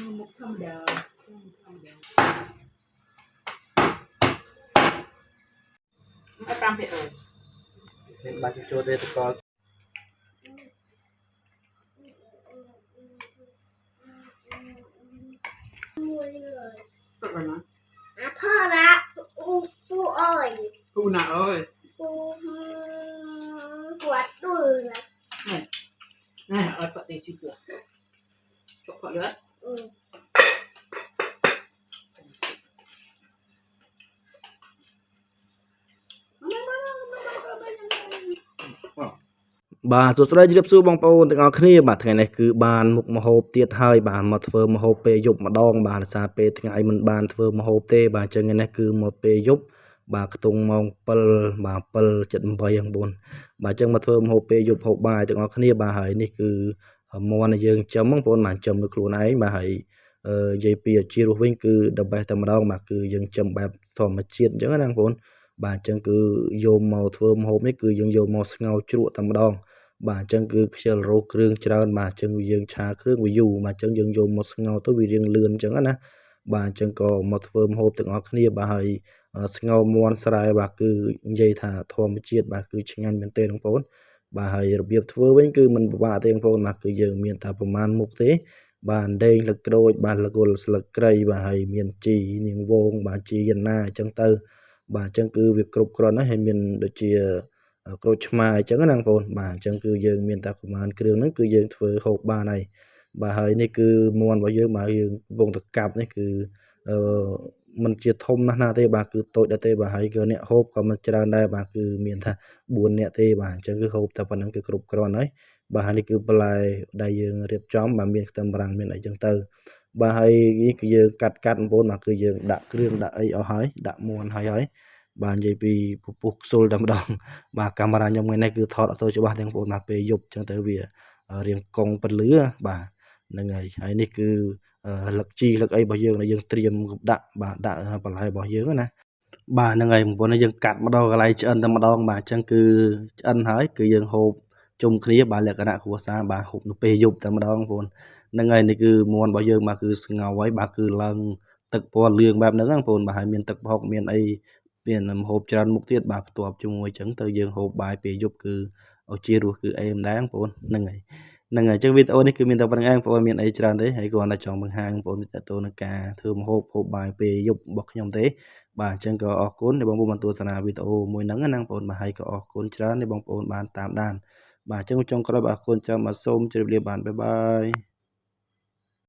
một thăm đờ cái cam thiệt rồi bạn cho đây có thật rồi nóพ่อละปูอ้อย u nào ơi ปูปวดตู้นะ này này ở cọ tiền chịu của cọ nữa อืม បាទសួស្តីជម្រាបសួរបងប្អូនទាំងអស់គ្នាបាទថ្ងៃនេះគឺបានមុខម្ហូបទៀតហើយបាទមកធ្វើម្ហូបពេលយប់ម្ដងបាទដោយសារពេលថ្ងៃមិនបានធ្វើម្ហូបទេបាទអញ្ចឹងថ្ងៃនេះគឺមកពេលយប់បាទខ្ទង់ម៉ោង7បាទ7:78ហ្នឹងបងបាទអញ្ចឹងមកធ្វើម្ហូបពេលយប់ហូបបាយទាំងអស់គ្នាបាទហើយនេះគឺមាន់ដែលយើងចិញ្ចឹមបងប្អូនបាទចិញ្ចឹមដោយខ្លួនឯងបាទហើយនិយាយពីអាជីរស់វិញគឺ the best តែម្ដងបាទគឺយើងចិញ្ចឹមបែបធម្មជាតិអញ្ចឹងណាបងប្អូនបាទអញ្ចឹងគឺយកមកធ្វើម្ហូបនេះគឺយើងយកមកស្ងោរជ្រក់តែម្ដងបាទអញ្ចឹងគឺខ្ជិលរោគ្រឿងច្រើនបាទអញ្ចឹងយើងឆាគ្រឿងវាយូរបាទអញ្ចឹងយើងយកមកស្ងោរទៅវារៀងលឿនអញ្ចឹងណាបាទអញ្ចឹងក៏មកធ្វើម្ហូបទាំងអស់គ្នាបាទហើយស្ងោរមាន់ស្រែបាទគឺនិយាយថាធម្មជាតិបាទគឺឆ្ងាញ់មែនទែនបងប្អូនបាទហើយរបៀបធ្វើវិញគឺមិនពិបាកទេបងប្អូនបាទគឺយើងមានតែប្រមាណមុខទេបាទដេងលឹកក្រូចបាទលកុលស្លឹកគ្រៃបាទហើយមានជីនាងវងបាទជីយ៉ាណាអញ្ចឹងទៅបាទអញ្ចឹងគឺវាគ្រប់គ្រាន់ហើយមានដូចជាក្រូចឆ្មាអញ្ចឹងណាបងប្អូនបាទអញ្ចឹងគឺយើងមានតែប្រមាណគ្រឿងហ្នឹងគឺយើងធ្វើហូបបានហើយបាទហើយនេះគឺមាន់របស់យើងបាទយើងកំពុងតែកាប់នេះគឺมันជាធំណាស់ណាទេបាទគឺតូចដែរទេបាទហើយក៏អ្នកហូបក៏មិនច្រើនដែរបាទគឺមានថា4នាក់ទេបាទអញ្ចឹងគឺហូបតែប៉ុណ្្នឹងគឺគ្រប់គ្រាន់ហើយបាទហើយនេះគឺបន្លែដែលយើងរៀបចំបាទមានខ្ទឹមបារាំងមានអីចឹងទៅបាទហើយនេះគឺយើងកាត់បងប្អូនបាទគឺយើងដាក់គ្រឿងដាក់អីអស់ហើយដាក់មាន់ហើយបាទនិយាយពីពពុះខ្សុលតែម្ដងបាទកាមេរ៉ាខ្ញុំថ្ងៃនេះគឺថតអត់សូវច្បាស់ទេបងប្អូនបាទពេលយប់ចឹងទៅវារៀងកង់ពន្លឺបាទហ្នឹងហើយនេះគឺលឹកជីលឹកអីរបស់យើងដែលយើងត្រៀមដាក់បាទដាក់បន្លែរបស់យើងណាបាទហ្នឹងហើយបងប្អូនយើងកាត់ម្ដងកន្លែងឆ្អិនតែម្ដងបាទអញ្ចឹងគឺឆ្អិនហើយគឺយើងហូបជុំគ្នាបាទលក្ខណៈគ្រួសារបាទហូបនៅពេលយប់តែម្ដងបងប្អូនហ្នឹងហើយនេះគឺមាន់របស់យើងបាទគឺស្ងោរហើយបាទគឺឡើងទឹកពណ៌លឿងបែបហ្នឹងបងប្អូនបាទហើយមានទឹកប្រហុកមានអីមានម្ហូបច្រើនមុខទៀតបាទផ្ទាប់ជាមួយអញ្ចឹងទៅយើងហូបបាយពេលយប់គឺឱជារសគឺអេមដែរបងប្អូនហ្នឹងហើយអញ្ចឹងវីដេអូនេះគឺមានតែប៉ុណ្្នឹងឯងបងប្អូនមានអីច្រើនទេហើយគ្រាន់តែចង់បង្ហាញបងប្អូនទៅទៅនឹងការធ្វើម្ហូបហូបបាយពេលយប់របស់ខ្ញុំទេបាទអញ្ចឹងក៏អរគុណដែលបងប្អូនបានទស្សនាវីដេអូមួយហ្នឹងណាបងប្អូនបាទហើយក៏អរគុណច្រើនដែលបងប្អូនបានតាមដានបាទអញ្ចឹងចុងក្រោយបាទអរគុណចាំបាទសូមជម្រាបលាបាទបាយបាយ